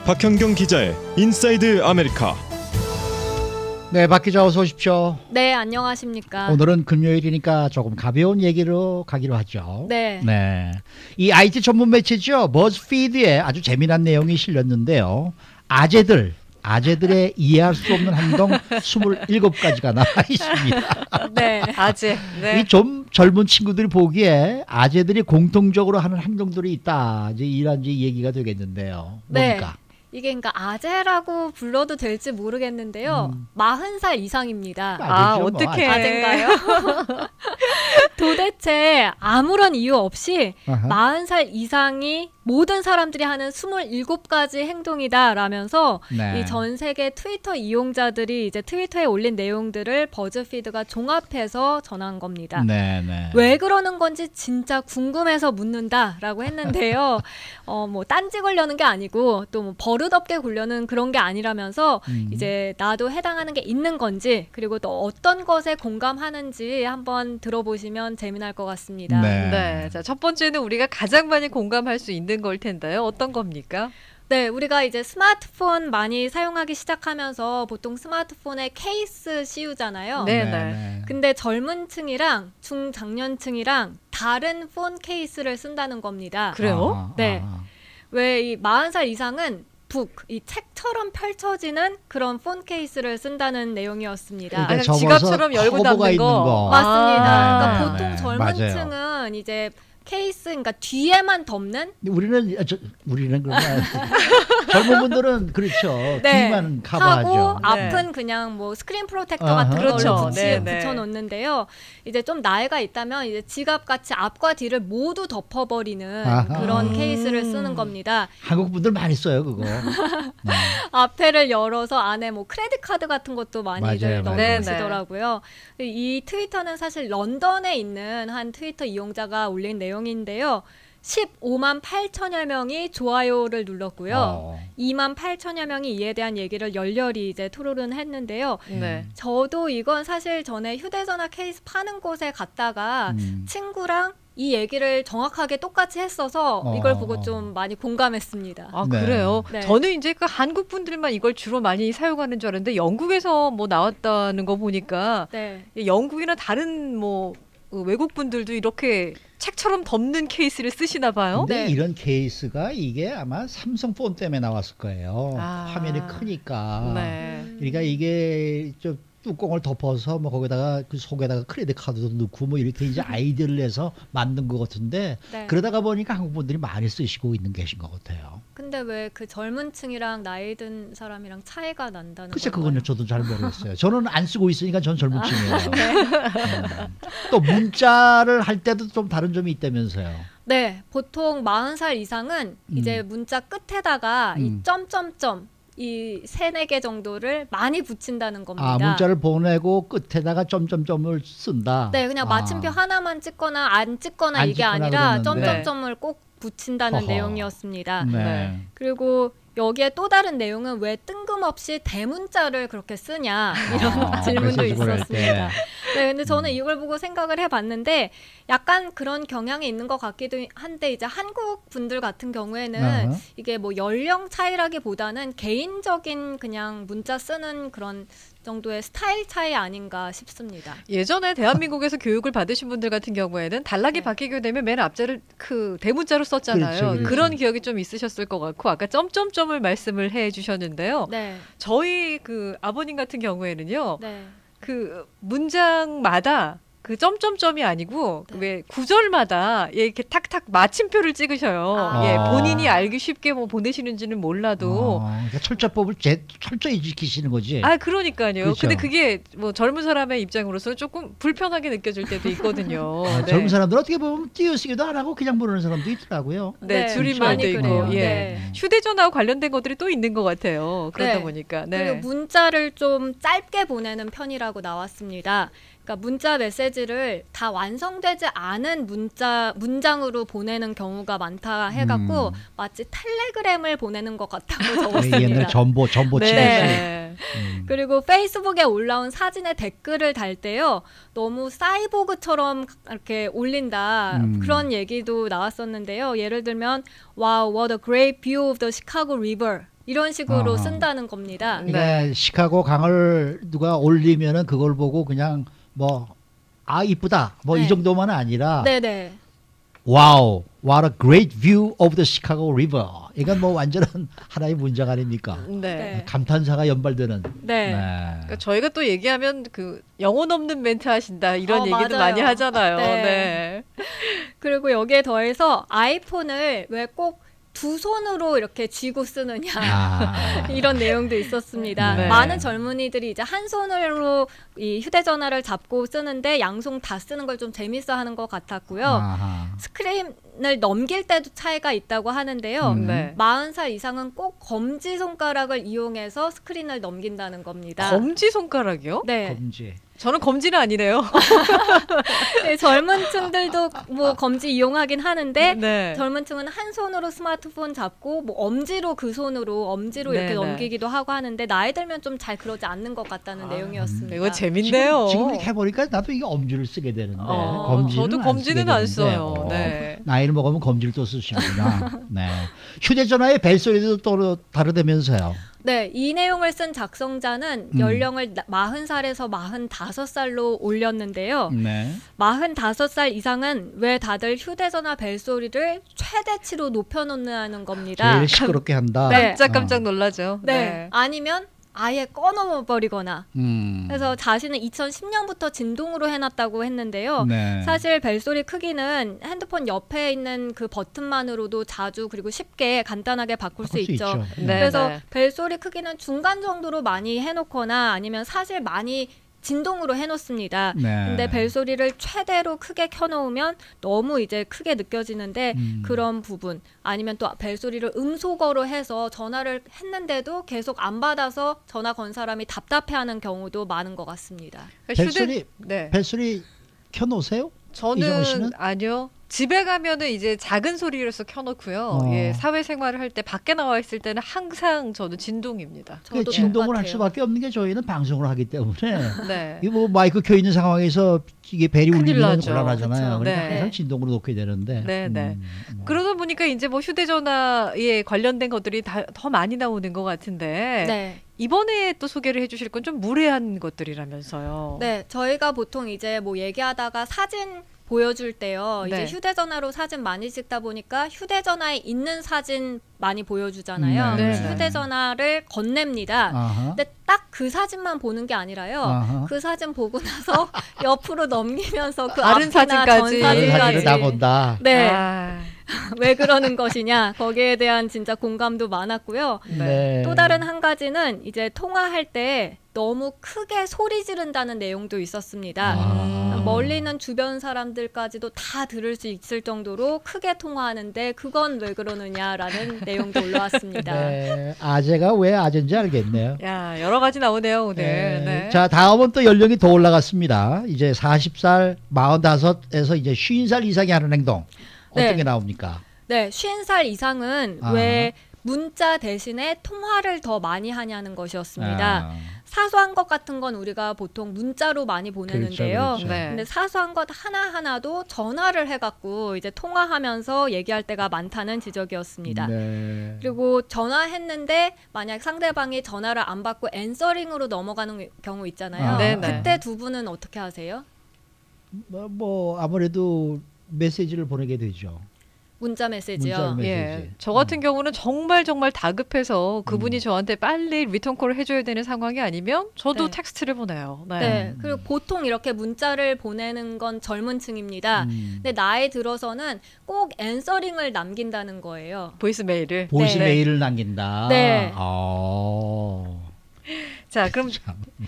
박현경 기자의 인사이드 아메리카. 네, 박 기자 어서 오십시오. 네, 안녕하십니까. 오늘은 금요일이니까 조금 가벼운 얘기로 가기로 하죠. 네. 이 IT 전문 매체죠. 버즈피드에 아주 재미난 내용이 실렸는데요. 아재들의 이해할 수 없는 행동 27가지가 나와 있습니다. 네, 아재. 네. 이 좀 젊은 친구들이 보기에 아재들이 공통적으로 하는 행동들이 있다. 이제 이런 얘기가 되겠는데요. 뭡니까? 네. 이게 그러니까 아재라고 불러도 될지 모르겠는데요. 40살 이상입니다. 어떻게 아재인가요? 도대체 아무런 이유 없이 40살 이상이 모든 사람들이 하는 27가지 행동이다라면서 네. 이 전 세계 트위터 이용자들이 이제 트위터에 올린 내용들을 버즈피드가 종합해서 전한 겁니다. 네. 왜 그러는 건지 진짜 궁금해서 묻는다라고 했는데요. 뭐 딴지 걸려는 게 아니고 또 뭐 버릇없게 굴려는 그런 게 아니라면서 이제 나도 해당하는 게 있는 건지 그리고 또 어떤 것에 공감하는지 한번 들어보시면 재미날 것 같습니다. 네. 자, 첫 번째는 우리가 가장 많이 공감할 수 있는 걸 텐데요. 어떤 겁니까? 네, 우리가 이제 스마트폰 많이 사용하기 시작하면서 보통 스마트폰에 케이스 씌우잖아요. 네. 근데 젊은 층이랑 중장년층이랑 다른 폰 케이스를 쓴다는 겁니다. 그래요? 네. 왜 이 40살 이상은 이 책처럼 펼쳐지는 그런 폰 케이스를 쓴다는 내용이었습니다. 그러니까 지갑처럼 열고 닫는 거. 맞습니다. 그러니까 보통 네, 젊은 맞아요. 층은 이제 케이스, 그러니까 뒤에만 덮는? 우리는 그런 젊은 분들은 그렇죠. 네. 뒤만 커버하죠. 하고 네. 앞은 그냥 뭐 스크린 프로텍터 같은 그렇죠. 걸로 네. 붙여놓는데요. 이제 좀 나이가 있다면 이제 지갑같이 앞과 뒤를 모두 덮어버리는 그런 케이스를 쓰는 겁니다. 한국 분들 많이 써요 그거. 앞에를 열어서 안에 뭐 크레딧 카드 같은 것도 많이들 맞아요. 넣으시더라고요. 이 트위터는 사실 런던에 있는 한 트위터 이용자가 올린 내용인데요. 15만 8천여 명이 좋아요를 눌렀고요. 2만 8천여 명이 이에 대한 얘기를 열렬히 이제 토론을 했는데요. 네. 저도 이건 사실 전에 휴대전화 케이스 파는 곳에 갔다가 친구랑 이 얘기를 정확하게 똑같이 했어서 이걸 보고 좀 많이 공감했습니다. 아, 네. 그래요? 네. 저는 이제 그 한국 분들만 이걸 주로 많이 사용하는 줄 알았는데 영국에서 뭐 나왔다는 거 보니까 네. 영국이나 다른 뭐 외국 분들도 이렇게 책처럼 덮는 케이스를 쓰시나 봐요. 근데 네. 이런 케이스가 이게 아마 삼성폰 때문에 나왔을 거예요. 화면이 크니까. 네. 그러니까 이게 좀 뚜껑을 덮어서 뭐 거기다가 그 속에다가 크레딧 카드도 넣고 뭐 이렇게 이제 아이디어를 내서 만든 것 같은데 네. 그러다가 보니까 한국 분들이 많이 쓰시고 있는 계신 것 같아요. 근데 왜 그 젊은 층이랑 나이 든 사람이랑 차이가 난다는 글쎄 건가요? 그건 저도 잘 모르겠어요. 저는 안 쓰고 있으니까 전 젊은 층이에요. 또 문자를 할 때도 좀 다른 점이 있다면서요. 네, 보통 40살 이상은 이제 문자 끝에다가 이 점점점 이 3-4개 정도를 많이 붙인다는 겁니다. 문자를 보내고 끝에다가 점점점을 쓴다. 네, 그냥 마침표 하나만 찍거나 안 찍거나 안 이게 찍거나 아니라 그러는데. 점점점을 꼭 붙인다는 내용이었습니다. 네. 그리고 여기에 또 다른 내용은 왜 뜬금없이 대문자를 그렇게 쓰냐 이런 질문도 메시지 보낼 때. 있었습니다. 네, 근데 저는 이걸 보고 생각을 해봤는데 약간 그런 경향이 있는 것 같기도 한데 이제 한국 분들 같은 경우에는 이게 뭐 연령 차이라기보다는 개인적인 그냥 문자 쓰는 그런 정도의 스타일 차이 아닌가 싶습니다. 예전에 대한민국에서 교육을 받으신 분들 같은 경우에는 단락이 바뀌게 되면 맨 앞자를 그 대문자로 썼잖아요. 그렇죠. 그런 기억이 좀 있으셨을 것 같고 아까 점점점을 말씀을 해주셨는데요. 네. 저희 그 아버님 같은 경우에는요. 네. 그 문장마다 그 점점점이 아니고 네. 왜 구절마다 이렇게 탁탁 마침표를 찍으셔요. 예, 본인이 알기 쉽게 뭐 보내시는지는 몰라도. 그러니까 철자법을 철저히 지키시는 거지. 그러니까요. 그렇죠. 근데 그게 뭐 젊은 사람의 입장으로서는 조금 불편하게 느껴질 때도 있거든요. 네. 젊은 사람들 어떻게 보면 띄어쓰기도 안 하고 그냥 부르는 사람도 있더라고요. 네, 네, 줄임말도 많이 있고, 그래요. 예. 네. 휴대전화와 관련된 것들이 또 있는 것 같아요. 그러다 네. 보니까. 그리고 네. 문자를 좀 짧게 보내는 편이라고 나왔습니다. 그러니까 문자 메시지를 다 완성되지 않은 문장으로 보내는 경우가 많다 해갖고 마치 텔레그램을 보내는 것 같다고 적었습니다. 옛날 전보 치듯이. 네. 그리고 페이스북에 올라온 사진에 댓글을 달 때요. 너무 사이보그처럼 이렇게 올린다. 그런 얘기도 나왔었는데요. 예를 들면 Wow, what a great view of the Chicago River. 이런 식으로 어. 쓴다는 겁니다. 그러니까 시카고 강을 누가 올리면은 그걸 보고 그냥 뭐 이쁘다 뭐 이 네. 정도만 아니라 네네. 와우, what a great view of the Chicago River. 이건 뭐 완전한 하나의 문장 아닙니까? 네. 네. 감탄사가 연발되는. 네. 그러니까 저희가 또 얘기하면 그 영혼 없는 멘트 하신다 이런 얘기도 맞아요. 많이 하잖아요. 네. 네. 그리고 여기에 더해서 아이폰을 왜 꼭 두 손으로 이렇게 쥐고 쓰느냐. 이런 내용도 있었습니다. 네. 많은 젊은이들이 이제 한 손으로 이 휴대전화를 잡고 쓰는데 양손 다 쓰는 걸 좀 재밌어하는 것 같았고요. 아하. 스크린을 넘길 때도 차이가 있다고 하는데요. 네. 40살 이상은 꼭 검지 손가락을 이용해서 스크린을 넘긴다는 겁니다. 검지 손가락이요? 네. 검지. 저는 검지는 아니네요. 네, 젊은 층들도 뭐 검지 이용하긴 하는데 네. 젊은 층은 한 손으로 스마트폰 잡고 뭐 엄지로 네, 이렇게 네. 넘기기도 하고 하는데 나이 들면 좀 잘 그러지 않는 것 같다는 내용이었습니다. 이거 재밌네요. 지금 이렇게 해보니까 나도 이게 엄지를 쓰게 되는데 저도 검지는 안 써요. 네. 나이를 먹으면 검지를 또 쓰시는구나. 네. 휴대전화의 벨소리도 또 다르다면서요. 네, 이 내용을 쓴 작성자는 연령을 40살에서 45살로 올렸는데요. 네. 45살 이상은 왜 다들 휴대전화 벨소리를 최대치로 높여놓는 겁니다. 제일 시끄럽게 한다. 네. 깜짝깜짝 놀라죠. 네. 아니면 아예 꺼놓아버리거나. 음. 그래서 자신은 2010년부터 진동으로 해놨다고 했는데요. 네. 사실 벨소리 크기는 핸드폰 옆에 있는 그 버튼만으로도 자주 그리고 쉽게 간단하게 바꿀 수 있죠. 네. 그래서 네. 벨소리 크기는 중간 정도로 많이 해놓거나 아니면 사실 많이 진동으로 해놓습니다. 네. 근데 벨소리를 최대로 크게 켜놓으면 너무 이제 크게 느껴지는데 그런 부분 아니면 또 벨소리를 음소거로 해서 전화를 했는데도 계속 안 받아서 전화 건 사람이 답답해하는 경우도 많은 것 같습니다. 벨소리 네. 벨소리 켜놓으세요? 이정은 씨는? 저는 아니요. 집에 가면은 이제 작은 소리로서 켜놓고요. 예, 사회생활을 할 때 밖에 나와 있을 때는 항상 저는 진동입니다. 저도 진동을 할 똑같아요. 수밖에 없는 게 저희는 방송을 하기 때문에 네. 이 뭐 마이크 켜 있는 상황에서 이게 벨이 큰일 울리면 나죠. 곤란하잖아요. 그렇죠. 그러니까 네. 항상 진동으로 놓게 되는데. 네, 네. 그러다 보니까 이제 뭐 휴대전화에 관련된 것들이 더 많이 나오는 것 같은데 네. 이번에 또 소개를 해주실 건 좀 무례한 것들이라면서요. 네, 저희가 보통 이제 뭐 얘기하다가 사진 보여줄 때요. 네. 이제 휴대전화로 사진 많이 찍다 보니까 휴대전화에 있는 사진 많이 보여주잖아요. 네, 그래서 네. 휴대전화를 건넵니다. 아하. 근데 딱 그 사진만 보는 게 아니라요. 아하. 그 사진 보고 나서 옆으로 넘기면서 그 다른 앞이나 사진까지. 전 다른 사진을 사진까지. 다 본다. 네, 아, 왜 그러는 것이냐. 거기에 대한 진짜 공감도 많았고요. 네. 또 다른 한 가지는 이제 통화할 때 너무 크게 소리 지른다는 내용도 있었습니다. 멀리 있는 주변 사람들까지도 다 들을 수 있을 정도로 크게 통화하는데 그건 왜 그러느냐라는 내용도 올라왔습니다. 네. 아재가 왜 아재인지 알겠네요. 야, 여러 가지 나오네요, 오늘. 네. 자, 다음은 또 연령이 더 올라갔습니다. 이제 40살, 45에서 이제 50살 이상이 하는 행동. 어떤 네. 게 나옵니까? 네, 50살 이상은 아. 왜 문자 대신에 통화를 더 많이 하냐는 것이었습니다. 아. 사소한 것 같은 건 우리가 보통 문자로 많이 보내는데요. 그렇죠. 네. 근데 사소한 것 하나하나도 전화를 해갖고 이제 통화하면서 얘기할 때가 많다는 지적이었습니다. 네. 그리고 전화했는데 만약 상대방이 전화를 안 받고 앤서링으로 넘어가는 경우 있잖아요. 아. 네네. 그때 두 분은 어떻게 하세요? 뭐 아무래도 메시지를 보내게 되죠. 문자 메시지요. 문자 예, 메시지. 저 같은 경우는 정말 다급해서 그분이 저한테 빨리 리턴콜을 해줘야 되는 상황이 아니면 저도 네. 텍스트를 보내요. 네. 네. 그리고 보통 이렇게 문자를 보내는 건 젊은 층입니다. 근데 나이 들어서는 꼭 앤서링을 남긴다는 거예요. 보이스메일을. 보이스 네. 메일을 남긴다. 네. 자, 그럼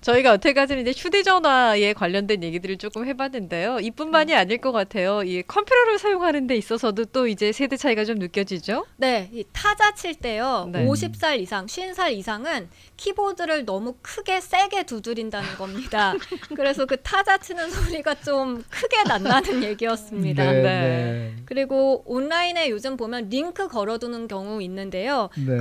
저희가 여태까지는 이제 휴대전화에 관련된 얘기들을 조금 해봤는데요. 이뿐만이 아닐 것 같아요. 이 컴퓨터를 사용하는 데 있어서도 또 이제 세대 차이가 좀 느껴지죠? 네, 이 타자 칠 때요. 네. 50살 이상, 50살 이상은 키보드를 너무 크게 세게 두드린다는 겁니다. 그래서 그 타자 치는 소리가 좀 크게 난다는 얘기였습니다. 네. 그리고 온라인에 요즘 보면 링크 걸어두는 경우 있는데요. 네.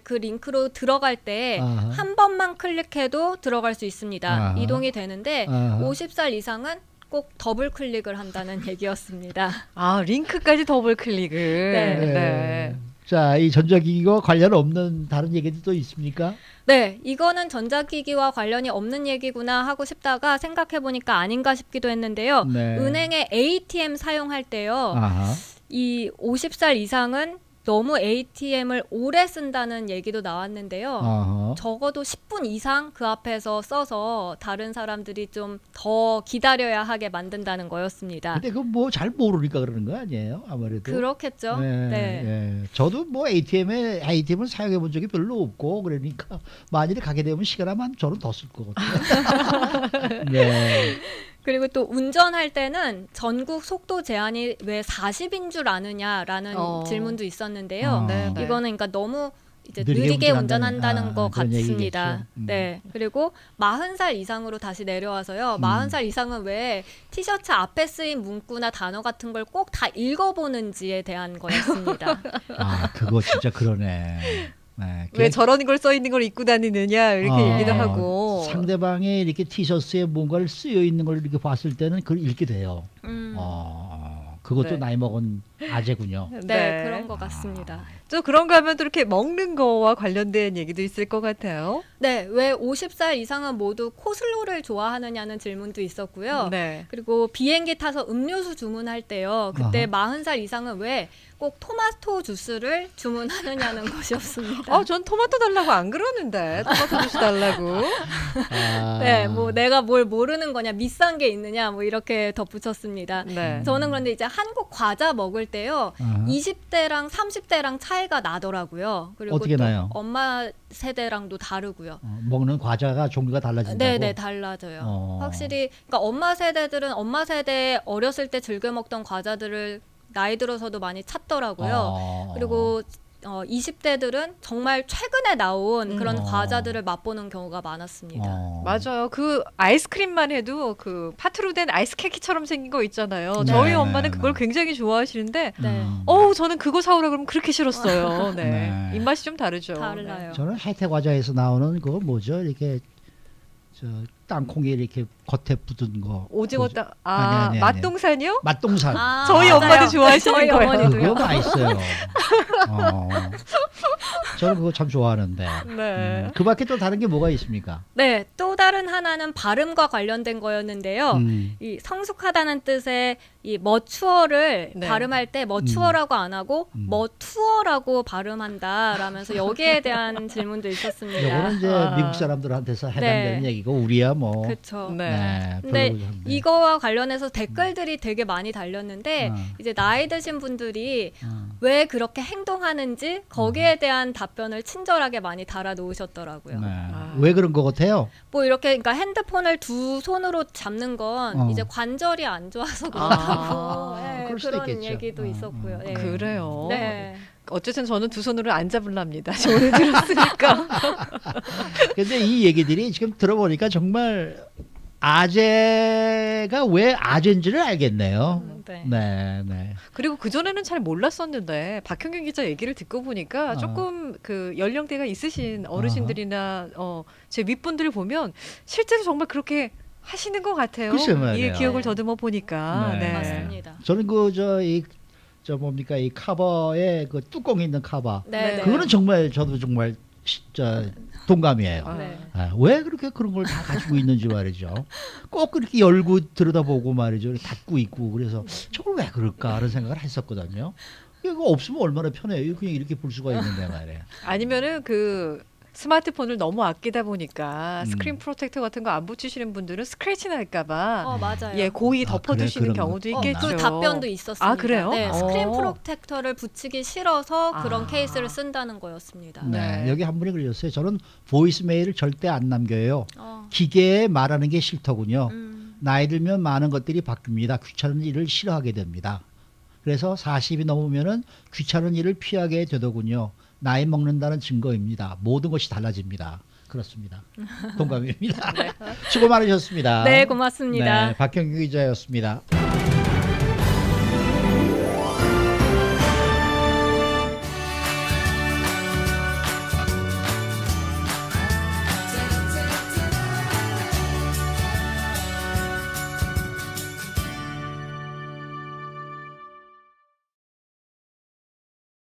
그 링크로 들어갈 때 아하. 한 번만 클릭해도 들어갈 수 있습니다. 아하. 이동이 되는데 아하. 50살 이상은 꼭 더블 클릭을 한다는 얘기였습니다. 아, 링크까지 더블 클릭을. 네. 네. 자, 이 전자기기와 관련 없는 다른 얘기도 또 있습니까? 네, 이거는 전자기기와 관련이 없는 얘기구나 하고 싶다가 생각해보니까 아닌가 싶기도 했는데요. 네. 은행에 ATM 사용할 때요. 아하. 이 50살 이상은 너무 ATM을 오래 쓴다는 얘기도 나왔는데요. 아하. 적어도 10분 이상 그 앞에서 써서 다른 사람들이 좀 더 기다려야 하게 만든다는 거였습니다. 근데 그거 뭐 잘 모르니까 그러는 거 아니에요? 아무래도. 그렇겠죠. 네, 네. 예. 저도 뭐 ATM을 사용해 본 적이 별로 없고 그러니까 만일에 가게 되면 시간 하면 저는 더 쓸 것 같아요. 네. 그리고 또 운전할 때는 전국 속도 제한이 왜 40인 줄 아느냐라는 질문도 있었는데요. 네, 네. 이거는 그러니까 너무 이제 느리게 느리게 운전한다는, 운전한다는 것 그런 같습니다. 얘기겠죠. 네. 그리고 40살 이상으로 다시 내려와서요. 40살 이상은 왜 티셔츠 앞에 쓰인 문구나 단어 같은 걸 꼭 다 읽어보는지에 대한 거였습니다. 아, 그거 진짜 그러네. 네. 왜 저런 걸 써 있는 걸 입고 다니느냐 이렇게 얘기도 하고. 상대방의 이렇게 티셔츠에 뭔가를 쓰여 있는 걸 이렇게 봤을 때는 그걸 읽게 돼요. 그것도 네. 나이 먹은 아재군요. 네, 그런 것 같습니다. 또 그런가 하면 또 이렇게 먹는 거와 관련된 얘기도 있을 것 같아요. 네, 왜 50살 이상은 모두 코슬로를 좋아하느냐는 질문도 있었고요. 네. 그리고 비행기 타서 음료수 주문할 때요. 그때 아하. 40살 이상은 왜 꼭 토마토 주스를 주문하느냐는 것이었습니다. 전 토마토 달라고 안 그러는데 토마토 주스 달라고. 네, 뭐 내가 뭘 모르는 거냐, 비싼 게 있느냐, 뭐 이렇게 덧붙였습니다. 네. 저는 그런데 이제 한국 과자 먹을 때요, 아하. 20대랑 30대랑 차이가 나더라고요. 그리고 어떻게 또 나요? 엄마 세대랑도 다르고요. 먹는 과자가 종류가 달라진다고? 네네, 달라져요. 확실히 그러니까 엄마 세대들은 엄마 세대 어렸을 때 즐겨 먹던 과자들을 나이 들어서도 많이 찾더라고요. 그리고 20대들은 정말 최근에 나온 그런 과자들을 맛보는 경우가 많았습니다. 맞아요. 그 아이스크림만 해도 그 파트로 된 아이스 케이크처럼 생긴 거 있잖아요. 네, 저희 엄마는 네, 그걸 네. 굉장히 좋아하시는데 네. 저는 그거 사오라 그러면 그렇게 싫었어요. 네. 네. 입맛이 좀 다르죠. 달라요. 저는 혜태 과자에서 나오는 그거 뭐죠? 이렇게 저 땅콩이 이렇게 겉에 붙은 거. 오징어 뭐죠? 땅. 아니. 맛동산이요? 맛동산. 저희 맞아요. 엄마도 좋아하시는 저희 거예요. 어머니도요. 그거 맛있어요. 저는 그거 참 좋아하는데. 네. 그 밖에 또 다른 게 뭐가 있습니까? 네, 또 다른 하나는 발음과 관련된 거였는데요. 이 성숙하다는 뜻의 이 머추어를 네. 발음할 때 머추어라고 안 하고 머투어라고 발음한다라면서 여기에 대한 질문도 있었습니다. 이거는 이제 미국 사람들한테서 해당되는 네. 얘기고 우리야 뭐. 그렇죠. 네. 근데 별로 그런데. 이거와 관련해서 댓글들이 되게 많이 달렸는데 이제 나이 드신 분들이 왜 그렇게 행동하는지 거기에 대한 답변을 친절하게 많이 달아 놓으셨더라고요. 네. 왜 그런 것 같아요? 뭐 이렇게 그러니까 핸드폰을 두 손으로 잡는 건 이제 관절이 안 좋아서 그렇다고 네, 그럴 수도 그런 있겠죠. 얘기도 있었고요. 네. 그래요. 네. 어쨌든 저는 두 손으로 안 잡을랍니다. 저 오늘 들었으니까. 근데 이 얘기들이 지금 들어보니까 정말 아재가 왜 아재인지를 알겠네요. 네. 네, 네. 그리고 그전에는 잘 몰랐었는데 박형균 기자 얘기를 듣고 보니까 조금 그 연령대가 있으신 어르신들이나 제 윗분들을 보면 실제로 정말 그렇게 하시는 것 같아요. 글쎄 말이에요. 이 기억을 더듬어 보니까. 네. 맞습니다. 저는 저 뭡니까 이 커버에 그 뚜껑이 있는 커버. 네. 네. 그거는 정말 저도 정말 진짜 동감이에요. 네. 왜 그렇게 그런 걸 다 가지고 있는지 말이죠. 꼭 그렇게 열고 들여다보고 말이죠. 닫고 있고 그래서 저걸 왜 그럴까 하는 생각을 했었거든요. 이거 없으면 얼마나 편해요. 그냥 이렇게 볼 수가 있는데 말이에요. 아니면은 그 스마트폰을 너무 아끼다 보니까 스크린 프로텍터 같은 거 안 붙이시는 분들은 스크래치 날까봐 맞아요. 예 고이 덮어두시는 그래, 그런 경우도 거. 있겠죠. 그 답변도 있었습니다. 아, 그래요? 네, 스크린 어. 프로텍터를 붙이기 싫어서 그런 케이스를 쓴다는 거였습니다. 네. 여기 한 분이 그러셨어요. 저는 보이스메일을 절대 안 남겨요. 어. 기계에 말하는 게 싫더군요. 음. 나이 들면 많은 것들이 바뀝니다. 귀찮은 일을 싫어하게 됩니다. 그래서 40이 넘으면은 귀찮은 일을 피하게 되더군요. 나이 먹는다는 증거입니다. 모든 것이 달라집니다. 그렇습니다. 동감입니다. 수고 많으셨습니다. 네, 고맙습니다. 네, 박형규 기자였습니다.